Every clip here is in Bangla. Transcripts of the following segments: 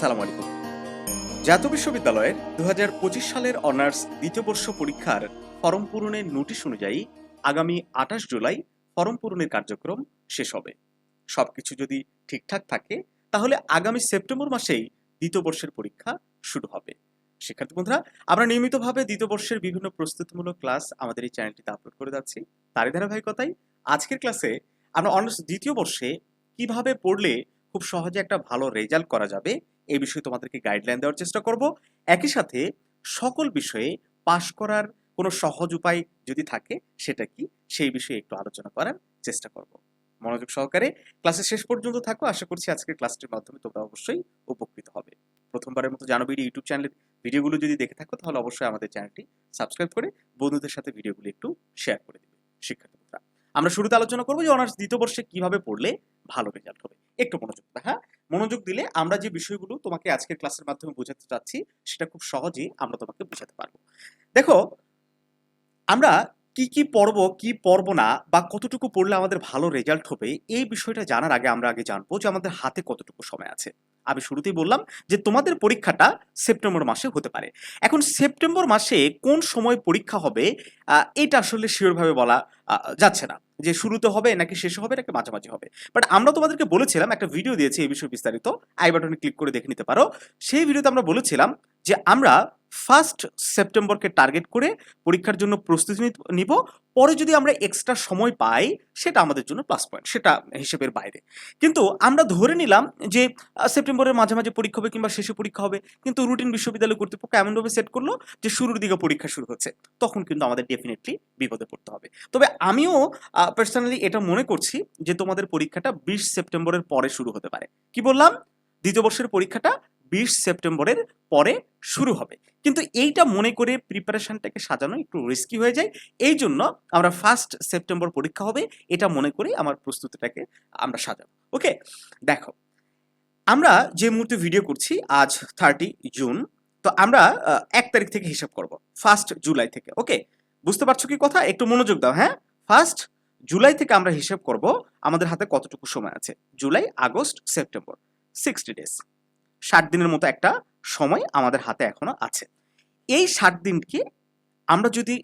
আসসালামু আলাইকুম। জাতীয় বিশ্ববিদ্যালয়ের ২০২৫ সালের অনার্স দ্বিতীয় বর্ষ পরীক্ষার ফরম পূরণের নোটিশ অনুযায়ী আগামী ২৮ জুলাই ফরম পূরণের কার্যক্রম শেষ হবে। সবকিছু যদি ঠিকঠাক থাকে তাহলে আগামী সেপ্টেম্বর মাসেই দ্বিতীয় বর্ষের পরীক্ষা শুরু হবে। শিক্ষার্থী বন্ধুরা, আমরা নিয়মিতভাবে দ্বিতীয় বর্ষের বিভিন্ন প্রস্তুতিমূলক ক্লাস আমাদের এই চ্যানেলটিতে আপলোড করে যাচ্ছি। তারই ধারাবাহিকতায় আজকের ক্লাসে আমরা অনার্স দ্বিতীয় বর্ষে কিভাবে পড়লে খুব সহজে একটা ভালো রেজাল্ট করা যাবে এই বিষয়ে তোমাদেরকে গাইডলাইন দেওয়ার চেষ্টা করব। একই সাথে সকল বিষয়ে পাশ করার কোনো সহজ উপায় যদি থাকে সেটা কি সেই বিষয়ে একটু আলোচনা করার চেষ্টা করব। মনোযোগ সহকারে ক্লাসের শেষ পর্যন্ত থাকো। আশা করছি আজকের ক্লাসটির মাধ্যমে তোমরা অবশ্যই উপকৃত হবে। প্রথমবারের মতো জানোবিডি ইউটিউব চ্যানেলের ভিডিওগুলো যদি দেখে থাকো তাহলে অবশ্যই আমাদের চ্যানেলটি সাবস্ক্রাইব করে বন্ধুদের সাথে ভিডিওগুলো একটু শেয়ার করে দিবে। শিক্ষার্থীরা, আমরা শুরুতে আলোচনা করবো যে অনার্স দ্বিতীয় বর্ষে কিভাবে পড়লে ভালো রেজাল্ট হবে। একটু মনোযোগ দাও, হ্যাঁ? মনোযোগ দিলে আমরা যে বিষয়গুলো তোমাকে আজকের ক্লাসের মাধ্যমে বোঝাতে চাচ্ছি সেটা খুব সহজেই আমরা তোমাকে বোঝাতে পারবো। দেখো, আমরা কি পড়ব কি পড়ব না বা কতটুকু পড়লে আমাদের ভালো রেজাল্ট হবে এই বিষয়টা জানার আগে আমরা জানবো যে আমাদের হাতে কতটুকু সময় আছে। আমি শুরুতেই বললাম যে তোমাদের পরীক্ষাটা সেপ্টেম্বর মাসে হতে পারে। এখন সেপ্টেম্বর মাসে কোন সময় পরীক্ষা হবে এটা আসলে শিওরভাবে বলা যাচ্ছে না যে শুরুতে হবে নাকি শেষে হবে নাকি মাঝামাঝি হবে। বাট আমরা তোমাদেরকে বলেছিলাম, একটা ভিডিও দিয়েছি এই বিষয়ে বিস্তারিত, আই বাটনে ক্লিক করে দেখে নিতে পারো। সেই ভিডিওতে আমরা বলেছিলাম যে আমরা 1 সেপ্টেম্বরকে টার্গেট করে পরীক্ষার জন্য প্রস্তুতি নিব। পরে যদি আমরা এক্সট্রা সময় পাই সেটা আমাদের জন্য প্লাস পয়েন্ট, সেটা হিসেবের বাইরে। কিন্তু আমরা ধরে নিলাম যে সেপ্টেম্বরের মাঝামাঝি পরীক্ষা হবে কিংবা শেষে পরীক্ষা হবে, কিন্তু রুটিন বিশ্ববিদ্যালয় কর্তৃপক্ষ এমনভাবে সেট করলো যে শুরুর দিকে পরীক্ষা শুরু হচ্ছে, তখন কিন্তু আমাদের ডেফিনেটলি বিপদে পড়তে হবে। তবে আমিও পার্সোনালি এটা মনে করছি যে তোমাদের পরীক্ষাটা 20 সেপ্টেম্বরের পরে শুরু হতে পারে। কি বললাম? দ্বিতীয় বর্ষের পরীক্ষাটা 20 সেপ্টেম্বরের পরে শুরু হবে। কিন্তু এইটা মনে করে প্রিপারেশনটাকে সাজানো একটু রিস্কি হয়ে যায়। এই জন্য আমরা 1 সেপ্টেম্বর পরীক্ষা হবে এটা মনে করি আমার প্রস্তুতিটাকে আমরা সাজাবো। ওকে, দেখো, আমরা যে মুহূর্তে ভিডিও করছি আজ 30 জুন, তো আমরা 1 তারিখ থেকে হিসাব করব, 1 জুলাই থেকে। ওকে, বুঝতে পারছো কি কথা? একটু মনোযোগ দাও, হ্যাঁ? 1 জুলাই থেকে আমরা হিসাব করব আমাদের হাতে কতটুকু সময় আছে। জুলাই, আগস্ট, সেপ্টেম্বর, 60 ডেজ, 60 দিনের মতো একটা সময় আমাদের হাতে এখনো আছে। এই 60 দিনকে আমরা যদি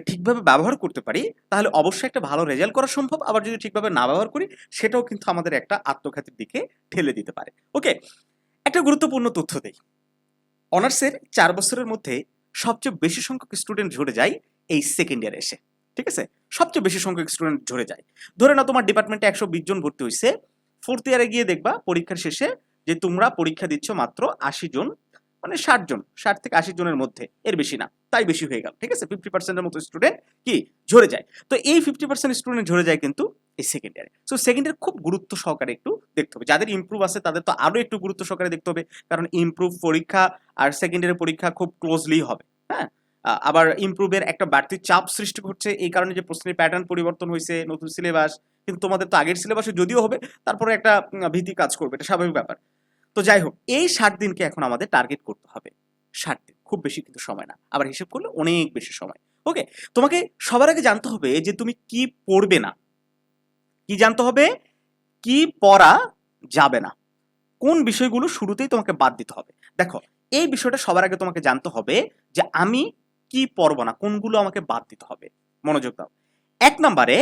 ঠিকভাবে ব্যবহার করতে পারি তাহলে অবশ্যই একটা ভালো রেজাল্ট করা সম্ভব। আবার যদি ঠিকভাবে না ব্যবহার করি সেটাও কিন্তু আমাদের একটা আত্মঘাতীর দিকে ঠেলে দিতে পারে। ওকে, একটা গুরুত্বপূর্ণ তথ্য দেই। অনার্সের 4 বছরের মধ্যে সবচেয়ে বেশি সংখ্যক স্টুডেন্ট ঝরে যায় এই সেকেন্ড ইয়ারে এসে। ঠিক আছে? সবচেয়ে বেশি সংখ্যক স্টুডেন্ট ঝরে যায়। ধরে নাও তোমার ডিপার্টমেন্টে 120 জন ভর্তি হইছে, 4th ইয়ারে গিয়ে দেখবা পরীক্ষার শেষে যে তোমরা পরীক্ষা দিচ্ছ মাত্র 80 জন, 60 জন, 60 থেকে 80 জনের মধ্যে, এর বেশি না, তাই বেশি হয়ে গেল। ঠিক আছে? 50% এর মতো স্টুডেন্ট কি ঝরে যায়। তো এই 50% স্টুডেন্ট ঝরে যায় কিন্তু এই সেকেন্ড ইয়ারে। সো সেকেন্ড ইয়ার খুব গুরুত্ব সহকারে একটু দেখতে হবে। যাদের ইমপ্রুভ আছে তাদের তো আরো একটু গুরুত্ব সহকারে দেখতে হবে, কারণ ইমপ্রুভ পরীক্ষা আর সেকেন্ড ইয়ারের পরীক্ষা খুব ক্লোজলি হবে। হ্যাঁ, আবার ইমপ্রুভের একটা বাড়তি চাপ সৃষ্টি করছে এই কারণে যে প্রশ্নের প্যাটার্ন পরিবর্তন হয়েছে, নতুন সিলেবাস, কিন্তু তোমাদের তো আগের সিলেবাসে যদিও হবে তারপরে একটা ভীতি কাজ করবে, এটা স্বাভাবিক ব্যাপার। তো যাই হোক, এই 60 দিনকে এখন আমাদের টার্গেট করতে হবে। 60 দিন খুব বেশি কিন্তু সময় না, আবার হিসেব করলে অনেক বেশি সময়। ওকে, তোমাকে সবার আগে জানতে হবে যে তুমি কি পড়বে না। কি জানতে হবে? কি পড়া যাবে না, কোন বিষয়গুলো শুরুতেই তোমাকে বাদ দিতে হবে। দেখো, এই বিষয়টা সবার আগে তোমাকে জানতে হবে যে আমি কি পড়ব না, কোনগুলো আমাকে বাদ দিতে হবে। মনোযোগ দাও। 1 নম্বরে,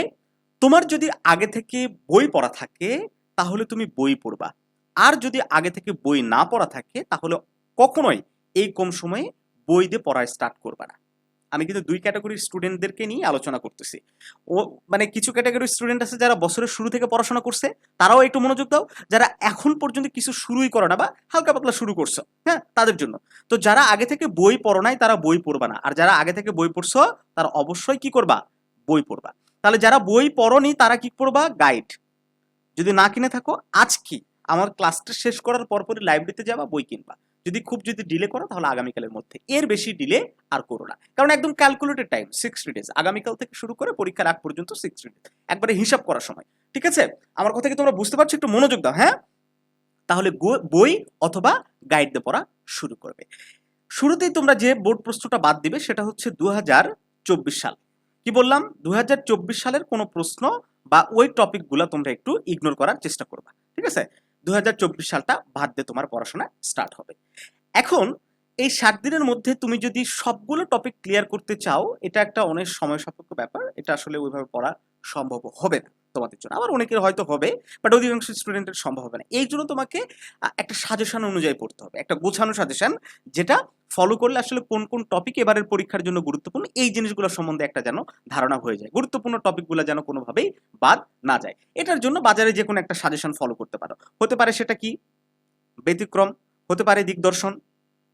তোমার যদি আগে থেকে বই পড়া থাকে তাহলে তুমি বই পড়বা। আর যদি আগে থেকে বই না পড়া থাকে তাহলে কখনোই এই কম সময়ে বই দিয়ে পড়া স্টার্ট করবা না। আমি কিন্তু 2 ক্যাটাগরির স্টুডেন্টদেরকে নিয়ে আলোচনা করতেছি। ও কিছু ক্যাটাগরির স্টুডেন্ট আছে যারা বছরের শুরু থেকে পড়াশোনা করছে, তারাও একটু মনোযোগ দাও। যারা এখন পর্যন্ত কিছু শুরুই করো না বা হালকা পাতলা শুরু করছো, হ্যাঁ, তাদের জন্য। তো যারা আগে থেকে বই পড়ো নাই তারা বই পড়বা না, আর যারা আগে থেকে বই পড়ছো তারা অবশ্যই কি করবা? বই পড়বা। তাহলে যারা বই পড়োনি তারা কি পড়বা? গাইড। যদি না কিনে থাকো, আজ কি আমার ক্লাসটা শেষ করার পরপরই লাইব্রেরিতে যাবা, বই কিনবা। যদি ডিলে করো তাহলে আগামীকালের মধ্যে, এর বেশি ডিলে আর করো না, কারণ একদম ক্যালকুলেটেড টাইম 60 ডেজ, আগামীকাল থেকে শুরু করে পরীক্ষার আগ পর্যন্ত 60 ডেজ, একবারে হিসাব করার সময়। ঠিক আছে? আমার কথা কি তোমরা বুঝতে পারছো? একটু মনোযোগ দাও, হ্যাঁ? তাহলে বই অথবা গাইড দিয়ে পড়া শুরু করবে। শুরুতেই তোমরা যে বোর্ড প্রশ্নটা বাদ দিবে সেটা হচ্ছে 2024 সাল। কি বললাম? 2024 সালের কোনো প্রশ্ন বা ওই টপিকগুলো তোমরা একটু ইগনোর করার চেষ্টা করবা। ঠিক আছে? 2024 সালটা বাদ দিয়ে তোমার পড়াশোনা স্টার্ট হবে। এখন এই 60 দিনের মধ্যে তুমি যদি সবগুলো টপিক ক্লিয়ার করতে চাও, এটা একটা অনেক সময় সাপেক্ষ ব্যাপার। এটা আসলে ওইভাবে পড়া সম্ভব হবে না তোমাদের জন্য। আবার অনেকের হয়তো হবে, বাট অধিকাংশ স্টুডেন্টের সম্ভব হবে না। এই জন্য তোমাকে একটা সাজেশন অনুযায়ী পড়তে হবে, একটা গোছানো সাজেশন, যেটা ফলো করলে আসলে কোন কোন টপিক এবারের পরীক্ষার জন্য গুরুত্বপূর্ণ, এই জিনিসগুলো সম্বন্ধে একটা যেন ধারণা হয়ে যায়, গুরুত্বপূর্ণ টপিকগুলো যেন কোনোভাবেই বাদ না যায়। এটার জন্য বাজারে যে কোনো একটা সাজেশন ফলো করতে পারো। হতে পারে সেটা কি ব্যতিক্রম, হতে পারে দিগদর্শন,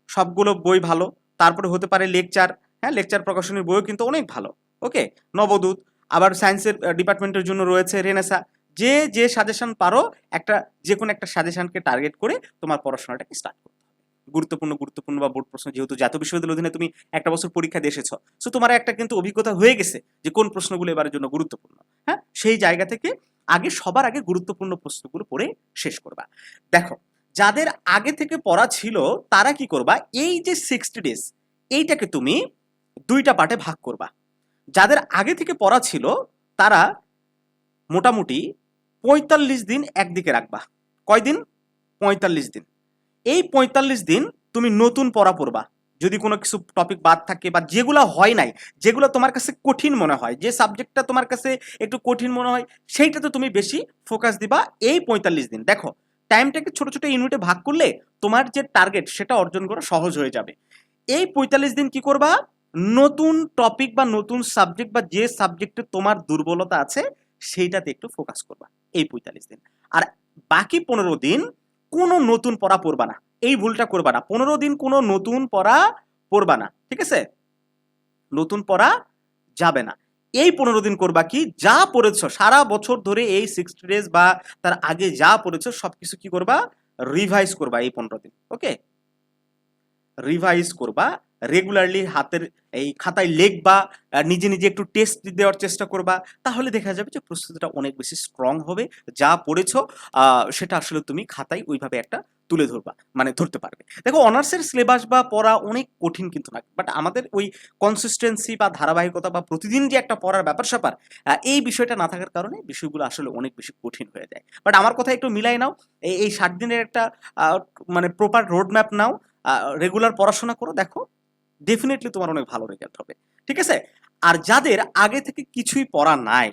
সবগুলো বই ভালো। তারপরে হতে পারে লেকচার, হ্যাঁ লেকচার প্রকাশনীর বইও কিন্তু অনেক ভালো। ওকে, নবদূত, আবার সায়েন্সের ডিপার্টমেন্টের জন্য রয়েছে রেনেসা। যে যে সাজেশন পারো, একটা যে কোনো একটা সাজেশনকে টার্গেট করে তোমার পড়াশোনাটাকে স্টার্ট করতে হবে। গুরুত্বপূর্ণ গুরুত্বপূর্ণ বা বোর্ড প্রশ্ন, যেহেতু জাতীয় বিশ্ববিদ্যালয়ের অধীনে তুমি একটা বছর পরীক্ষা দিয়ে এসেছো, সো তোমার একটা কিন্তু অভিজ্ঞতা হয়ে গেছে যে কোন প্রশ্নগুলো এবারের জন্য গুরুত্বপূর্ণ। হ্যাঁ, সেই জায়গা থেকে সবার আগে গুরুত্বপূর্ণ প্রশ্নগুলো পড়ে শেষ করবা। দেখো, যাদের আগে থেকে পড়া ছিল তারা কি করবা, এই যে 60 ডেজ এইটাকে তুমি দুইটা পার্টে ভাগ করবা। যাদের আগে থেকে পড়া ছিল তারা মোটামুটি 45 দিন একদিকে রাখবা। কয় দিন? 45 দিন। এই 45 দিন তুমি নতুন পড়া পড়বা। যদি কোনো কিছু টপিক বাদ থাকে বা যেগুলো হয় নাই, যেগুলো তোমার কাছে কঠিন মনে হয়, যে সাবজেক্টটা তোমার কাছে একটু কঠিন মনে হয়, সেইটাতে তুমি বেশি ফোকাস দিবা এই 45 দিন। দেখো, টাইমটাকে ছোট ছোট ইউনিটে ভাগ করলে তোমার যে টার্গেট সেটা অর্জন করা সহজ হয়ে যাবে। এই 45 দিন কি করবা, নতুন টপিক বা নতুন সাবজেক্ট বা যে সাবজেক্টে তোমার দুর্বলতা আছে সেইটাতে একটু ফোকাস করবা এই 45 দিন। আর বাকি 15 দিন কোনো নতুন পড়া পড়বা না। এই ভুলটা করবা না, 15 দিন কোনো নতুন পড়া পড়বা না, ঠিক আছে? নতুন পড়া যাবে না। এই 15 দিন করবা কি, যা পড়েছো সারা বছর ধরে এই 60 ডেজ বা তার আগে যা পড়েছো সবকিছু কি করবা, রিভাইজ করবা এই 15 দিন। ওকে, রিভাইজ করবা রেগুলারলি, হাতের এই খাতায় লিখবা, নিজে নিজে একটু টেস্ট দেওয়ার চেষ্টা করবা। তাহলে দেখা যাবে যে প্রস্তুতিটা অনেক বেশি স্ট্রং হবে। যা পড়েছো সেটা আসলে তুমি খাতায় ওইভাবে একটা তুলে ধরবা, মানে ধরতে পারবে। দেখো, অনার্সের সিলেবাস বা পড়া অনেক কঠিন কিন্তু না, বাট আমাদের ওই কনসিস্টেন্সি বা ধারাবাহিকতা বা প্রতিদিন যে একটা পড়ার ব্যাপার স্যাপার, এই বিষয়টা না থাকার কারণে বিষয়গুলো আসলে অনেক বেশি কঠিন হয়ে যায়। বাট আমার কথা একটু মিলাই নাও, এই 60 দিনের একটা মানে প্রপার রোড ম্যাপ নাও, রেগুলার পড়াশোনা করো, দেখো ডেফিনেটলি তোমার অনেক ভালো রেজাল্ট হবে, ঠিক আছে? আর যাদের আগে থেকে কিছুই পড়া নাই,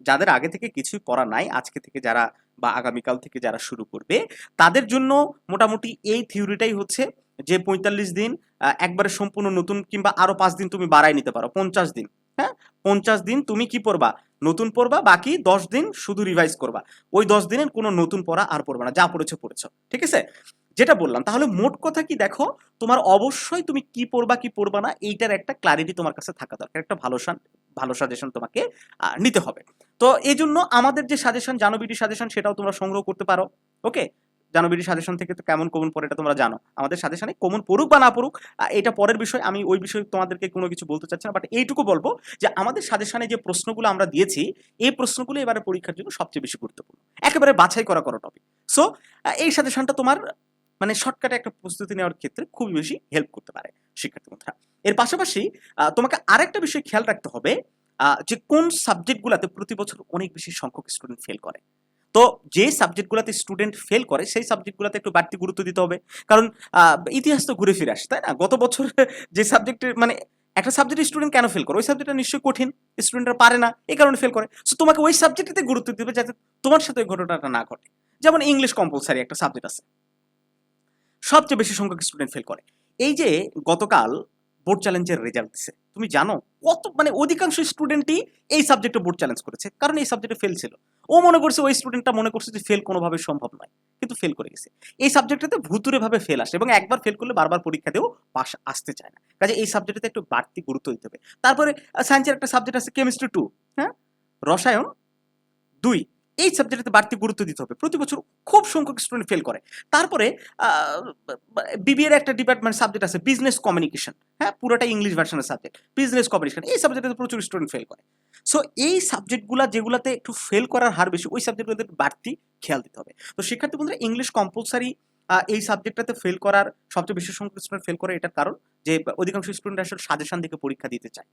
যাদের আগে থেকে কিছুই পড়া নাই, আজকে থেকে যারা বা আগামীকাল থেকে যারা শুরু করবে, তাদের জন্য মোটামুটি এই থিওরিটাই হচ্ছে যে 45 দিন একবারে সম্পূর্ণ নতুন, কিংবা আরো 5 দিন তুমি বাড়াই নিতে পারো, 50 দিন। হ্যাঁ, 50 দিন তুমি কি পড়বা, নতুন পড়বা, বাকি 10 দিন শুধু রিভাইজ করবা। ওই 10 দিনের কোনো নতুন পড়া আর পড়বা না, যা পড়েছো পড়েছো, ঠিক আছে? যেটা বললাম, তাহলে মোট কথা কি, দেখো তোমার অবশ্যই তুমি কি পড়বা কি পড়বা না এইটার একটা ক্লারিটি তোমার কাছে থাকা দরকার। একটা ভালো সাজেশন তোমাকে নিতে হবে। তো এই জন্য আমাদের যে সাজেশন, জানোবিডি সাজেশন, সেটাও তোমরা সংগ্রহ করতে পারো। ওকে, জানোবিডি সাজেশন থেকে তো কেমন কমন পড়ে এটা তোমরা জানো। আমাদের সাজেশনে কমন পড়ুক বা না পড়ুক এটা পরের বিষয়, আমি ওই বিষয়ে তোমাদেরকে কোনো কিছু বলতে চাচ্ছি না। বাট এইটুকু বলবো যে আমাদের সাজেশনে যে প্রশ্নগুলো আমরা দিয়েছি, এই প্রশ্নগুলো এবারে পরীক্ষার জন্য সবচেয়ে বেশি গুরুত্বপূর্ণ, একেবারে বাছাই করা টপিক। সো এই সাজেশনটা তোমার মানে শর্টকাটে একটা প্রস্তুতি নেওয়ার ক্ষেত্রে খুবই বেশি হেল্প করতে পারে শিক্ষার্থী বন্ধুরা। এর পাশাপাশি তোমাকে আরেকটা বিষয় খেয়াল রাখতে হবে, যে কোন সাবজেক্টগুলোতে প্রতি বছর অনেক বেশি সংখ্যক স্টুডেন্ট ফেল করে। তো যে সাবজেক্টগুলোতে স্টুডেন্ট ফেল করে সেই সাবজেক্টগুলোতে একটু বাড়তি গুরুত্ব দিতে হবে। কারণ ইতিহাস তো ঘুরে ফিরে আসে, তাই না? গত বছর যে সাবজেক্টের মানে একটা সাবজেক্টের স্টুডেন্ট কেন ফেল করে, ওই সাবজেক্টটা নিশ্চয়ই কঠিন, স্টুডেন্টরা পারে না, এই কারণে ফেল করে। সো তোমাকে ওই সাবজেক্টটিতে গুরুত্ব দিতে হবে যাতে তোমার সাথে ওই ঘটনাটা না ঘটে। যেমন ইংলিশ কম্পালসারি একটা সাবজেক্ট আছে, সবচেয়ে বেশি সংখ্যক স্টুডেন্ট ফেল করে। এই যে গতকাল বোর্ড চ্যালেঞ্জের রেজাল্ট দিছে, তুমি জানো কত মানে অধিকাংশ স্টুডেন্টই এই সাবজেক্টে বোর্ড চ্যালেঞ্জ করেছে, কারণ এই সাবজেক্টে ফেল ছিল। ও মনে করছে, ওই স্টুডেন্টটা মনে করছে যে ফেল কোনোভাবে সম্ভব নয়, কিন্তু ফেল করে গেছে। এই সাবজেক্টটাতে ভুতুরে ভাবে ফেল আসে, এবং একবার ফেল করলে বারবার পরীক্ষা দিয়েও পাস আসতে চায় না। কাজে এই সাবজেক্টে একটু বাড়তি গুরুত্ব দিতে হবে। তারপরে সায়েন্সের একটা সাবজেক্ট আছে কেমিস্ট্রি 2, হ্যাঁ, রসায়ন 2, এই সাবজেক্টে বাড়তি গুরুত্ব দিতে হবে। প্রতি বছর খুব সংখ্যক স্টুডেন্ট ফেল করে। তারপরে বিবিএর একটা ডিপার্টমেন্ট সাবজেক্ট আছে বিজনেস কমিউনিকেশন, হ্যাঁ, পুরোটা ইংলিশ ভার্সনের সাবজেক্ট, বিজনেস কমিউনিকেশন, এই সাবজেক্টে প্রচুর স্টুডেন্ট ফেল করে। সো এই সাবজেক্টগুলো যেগুলোতে একটু ফেল করার হার বেশি, ওই সাবজেক্টগুলোতে বাড়তি খেয়াল দিতে হবে। তো শিক্ষার্থী বন্ধুরা, ইংলিশ কম্পালসারি এই সাবজেক্টটাতে ফেল করার সবচেয়ে বেশি সংখ্যক স্টুডেন্ট ফেল করে, এটার কারণ যে অধিকাংশ স্টুডেন্ট আসলে সাজেশন দেখে পরীক্ষা দিতে চায়,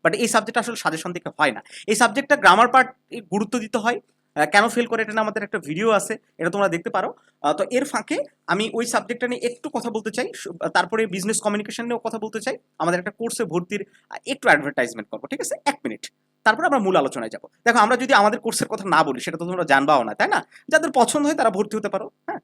বাট এই সাবজেক্টটা আসলে সাজেশন দেখে হয় না। এই সাবজেক্টটা গ্রামার পার্ট গুরুত্ব দিতে হয়, কেন ফেল করে এটা না আমাদের একটা ভিডিও আছে, এটা তোমরা দেখতে পারো। তো এর ফাঁকে আমি ওই সাবজেক্টটা নিয়ে একটু কথা বলতে চাই, তারপরে বিজনেস কমিউনিকেশন নিয়েও কথা বলতে চাই। আমাদের একটা কোর্সে ভর্তির একটু অ্যাডভার্টাইজমেন্ট করবো, ঠিক আছে, 1 মিনিট, তারপরে আমরা মূল আলোচনায় যাবো। দেখো আমরা যদি আমাদের কোর্সের কথা না বলি সেটা তো তোমরা জানবাও না, তাই না? যাদের পছন্দ হয় তারা ভর্তি হতে পারো। হ্যাঁ,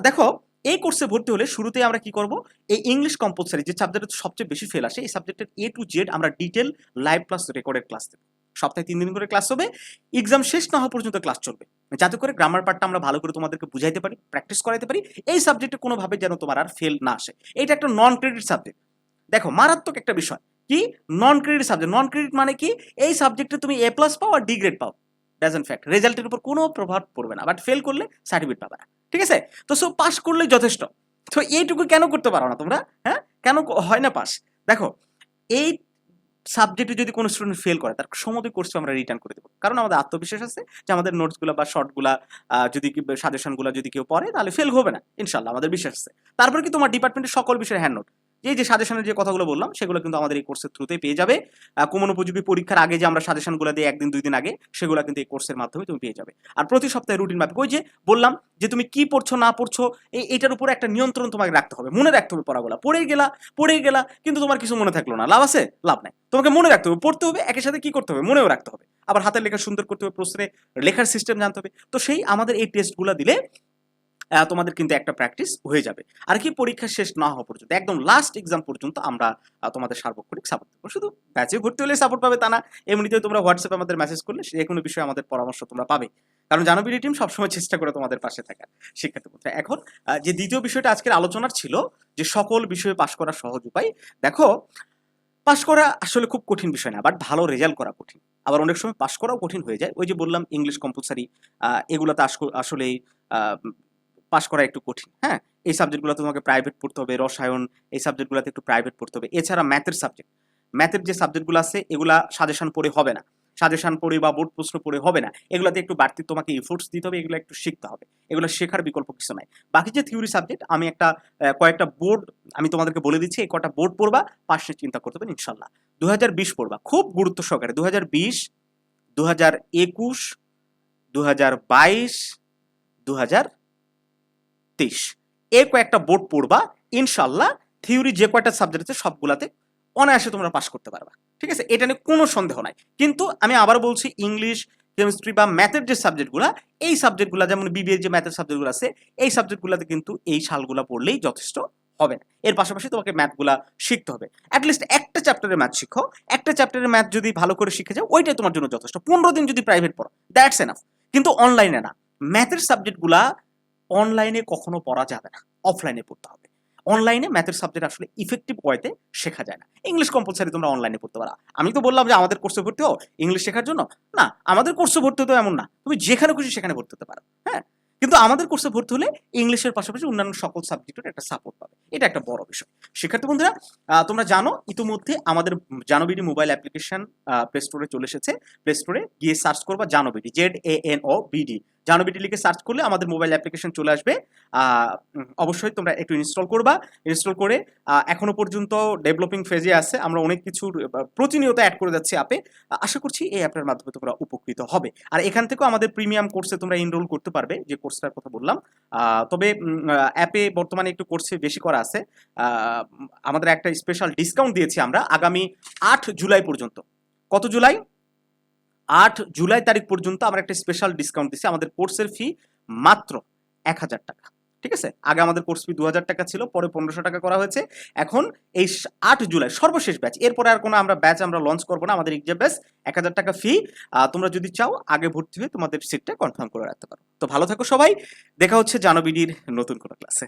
দেখো এই কোর্সে ভর্তি হলে শুরুতে আমরা কি করব, এই ইংলিশ কম্পালসারি যে সাবজেক্টে সবচেয়ে বেশি ফেল আসে, এই সাবজেক্টের A to Z আমরা detail live plus recorded class দেবো। সপ্তাহে 3 দিন করে ক্লাস হবে, এক্সাম শেষ না হওয়া পর্যন্ত ক্লাস চলবে, যাতে করে গ্রামার পার্টটা আমরা ভালো করে তোমাদেরকে বুঝাইতে পারি, প্র্যাকটিস করাইতে পারি। এই সাবজেক্টে কোনোভাবে যেন তোমার আর ফেল না আসে। এটা একটা নন ক্রেডিট সাবজেক্ট। দেখো মারাত্মক একটা বিষয় কি, non credit subject. Non credit মানে কি, এই সাবজেক্টে তুমি A+ পাও আর D গ্রেড পাও, ডাজন্ট ফ্যাক্ট, রেজাল্টের উপর কোনো প্রভাব পড়বে না, বাট ফেল করলে সার্টিফিকেট পাবে না, ঠিক আছে? তো সো পাস করলেই যথেষ্ট। তো এইটুকু কেন করতে পারো না তোমরা? হ্যাঁ, কেন হয় না পাস? দেখো এই সাবজেক্টে যদি কোনো স্টুডেন্ট ফেল করে তার সময় কোর্সে আমরা রিটার্ন করে দেবো, কারণ আমাদের আত্মবিশ্বাস আছে যে আমাদের নোটসগুলো বা শর্টগুলা যদি সাজেশনগুলো যদি কেউ পড়ে তাহলে ফেল হবে না, ইনশাল্লাহ আমাদের বিশ্বাস আছে। তারপরে কি তোমার ডিপার্টমেন্টের সকল বিষয়ের হ্যান্ড নোট, এই যে সাজেশনের যে কথাগুলো বললাম সেগুলো কিন্তু আমাদের এই কোর্সের থ্রুতেই পেয়ে যাবে। কমন উপযোগী পরীক্ষার আগে যে আমরা সাজেশনগুলো দিই 1 দিন 2 দিন আগে, সেগুলো কিন্তু এই কোর্সের মাধ্যমে তুমি পেয়ে যাবে। আর প্রতি সপ্তাহে রুটিন মাফিক, ওই যে বললাম যে তুমি কি পড়ছো না পড়ছো এইটার উপরে একটা নিয়ন্ত্রণ তোমাকে রাখতে হবে, মনে রাখতে হবে পড়াগুলা। পড়ে গেলা কিন্তু তোমার কিছু মনে থাকলো না, লাভ আছে? লাভ নাই। তোমাকে মনে রাখতে হবে, পড়তে হবে, একই সাথে কি করতে হবে, মনেও রাখতে হবে, আবার হাতের লেখা সুন্দর করতে হবে, প্রশ্নে লেখার সিস্টেম জানতে হবে। তো সেই আমাদের এই টেস্টগুলো দিলে তোমাদের কিন্তু একটা প্র্যাকটিস হয়ে যাবে। আর কি, পরীক্ষা শেষ না হওয়া পর্যন্ত, একদম লাস্ট এক্সাম পর্যন্ত আমরা তোমাদের সার্বক্ষণিক সাপোর্ট দেবো। শুধু ব্যাচে ভর্তি হলে সাপোর্ট পাবে তা না, এমনিতেও তোমরা হোয়াটসঅ্যাপে আমাদের মেসেজ করলে যে কোনো বিষয়ে আমাদের পরামর্শ তোমরা পাবে, কারণ জানবিডি টিম সবসময় চেষ্টা করে তোমাদের পাশে থাকার। শিক্ষার্থী বন্ধুরা, এখন যে দ্বিতীয় বিষয়টা আজকের আলোচনার ছিল, যে সকল বিষয়ে পাশ করার সহজ উপায়। দেখো পাশ করা আসলে খুব কঠিন বিষয় না, বাট ভালো রেজাল্ট করা কঠিন। আবার অনেক সময় পাশ করাও কঠিন হয়ে যায়। ওই যে বললাম ইংলিশ কম্পালসারি, এগুলোতে আসলে পাশ করা একটু কঠিন। হ্যাঁ, এই সাবজেক্টগুলোতে তোমাকে প্রাইভেট পড়তে হবে, রসায়ন এই সাবজেক্টগুলোতে একটু প্রাইভেট পড়তে হবে। এছাড়া ম্যাথের সাবজেক্ট, ম্যাথের যে সাবজেক্টগুলো আছে এগুলা সাজেশন পড়ে হবে না, সাজেশন পড়ে বা বোর্ড প্রশ্ন পড়ে হবে না, এগুলাতে একটু বাড়তি তোমাকে এফোর্টস দিতে হবে, এগুলো একটু শিখতে হবে, এগুলো শেখার বিকল্প কিছু নাই। বাকি যে থিওরি সাবজেক্ট আমি একটা কয়েকটা বোর্ড আমি তোমাদেরকে বলে দিচ্ছি, এই কটা বোর্ড পড়বা, পাশ নিয়ে চিন্তা করতে হবে ইনশাল্লাহ। 2020 পড়বা খুব গুরুত্ব সহকারে, 2020, 2021, 2022, 2023 এই কয়েকটা বোর্ড পড়বা, ইনশাল্লাহ থিওরি যে কয়টা সাবজেক্ট আছে সবগুলাতে অনায়াসে তোমরা পাস করতে পারবা, ঠিক আছে? এটা নিয়ে কোনো সন্দেহ নাই। কিন্তু আমি আবার বলছি, ইংলিশ, কেমিস্ট্রি বা ম্যাথের যে সাবজেক্টগুলো, এই সাবজেক্টগুলো যেমন বিবিএ যে ম্যাথের সাবজেক্টগুলো আছে, এই সাবজেক্টগুলোতে কিন্তু এই সালগুলো পড়লেই যথেষ্ট হবে না। এর পাশাপাশি তোমাকে ম্যাথগুলা শিখতে হবে, অ্যাটলিস্ট একটা চ্যাপ্টারের ম্যাথ শিখো। একটা চ্যাপ্টারের ম্যাথ যদি ভালো করে শিখে যাও, ওইটাই তোমার জন্য যথেষ্ট। 15 দিন যদি প্রাইভেট পড়ো, দ্যাটস এনাফ। কিন্তু অনলাইনে না, ম্যাথের সাবজেক্টগুলা অনলাইনে কখনো পড়া যাবে না, অফলাইনে পড়তে হবে। অনলাইনে ম্যাথের সাবজেক্ট আসলে ইফেক্টিভ ওয়েতে শেখা যায় না। ইংলিশ কম্পালসারি তোমরা অনলাইনে পড়তে পারো। আমি তো বললাম যে আমাদের কোর্সে ভর্তি হও ইংলিশ শেখার জন্য, না, আমাদের কোর্সে ভর্তি হতে এমন না, তুমি যেখানে খুশি সেখানে ভর্তি হতে পারো। হ্যাঁ, কিন্তু আমাদের কোর্সে ভর্তি হলে ইংলিশের পাশাপাশি অন্যান্য সকল সাবজেক্টের একটা সাপোর্ট পাবে, এটা একটা বড় বিষয়। শিক্ষার্থী বন্ধুরা, তোমরা জানো ইতিমধ্যে আমাদের জানোবিডি মোবাইল অ্যাপ্লিকেশন প্লে স্টোরে চলে এসেছে। প্লে স্টোরে গিয়ে সার্চ করবা জানোবিডি, ZANOBD, জানোবিডি লিখে সার্চ করলে আমাদের মোবাইল অ্যাপ্লিকেশন চলে আসবে। অবশ্যই তোমরা একটু ইনস্টল করবা। ইনস্টল করে এখনো পর্যন্ত ডেভেলপিং ফেজে আছে, আমরা অনেক কিছু প্রতিনিয়ত অ্যাড করে যাচ্ছি অ্যাপে। আশা করছি এই অ্যাপের মাধ্যমে তোমরা উপকৃত হবে। আর এখান থেকেও আমাদের প্রিমিয়াম কোর্সে তোমরা এনরোল করতে পারবে, যে কোর্সটার কথা বললাম। তবে অ্যাপে বর্তমানে একটু কোর্সে বেশি করা আছে, আমাদের একটা স্পেশাল ডিসকাউন্ট দিয়েছি আমরা আগামী 8 জুলাই পর্যন্ত। কত জুলাই? 8 জুলাই তারিখ পর্যন্ত আমরা একটা স্পেশাল ডিসকাউন্ট দিচ্ছি। আমাদের কোর্সের ফি মাত্র 1000 টাকা, ঠিক আছে? আগে আমাদের কোর্স ফি 2000 টাকা ছিল, পরে 1500 টাকা করা হয়েছে। এখন এই 8 জুলাই সর্বশেষ ব্যাচ, এরপরে আর কোনো আমরা ব্যাচ আমরা লঞ্চ করবো না। আমাদের এক্সাম ব্যাচ 1000 টাকা ফি। তোমরা যদি চাও আগে ভর্তি হয়ে তোমাদের সিটটা কনফার্ম করে রাখতে পারো। তো ভালো থাকো সবাই, দেখা হচ্ছে জানোবিডির নতুন কোনো ক্লাসে।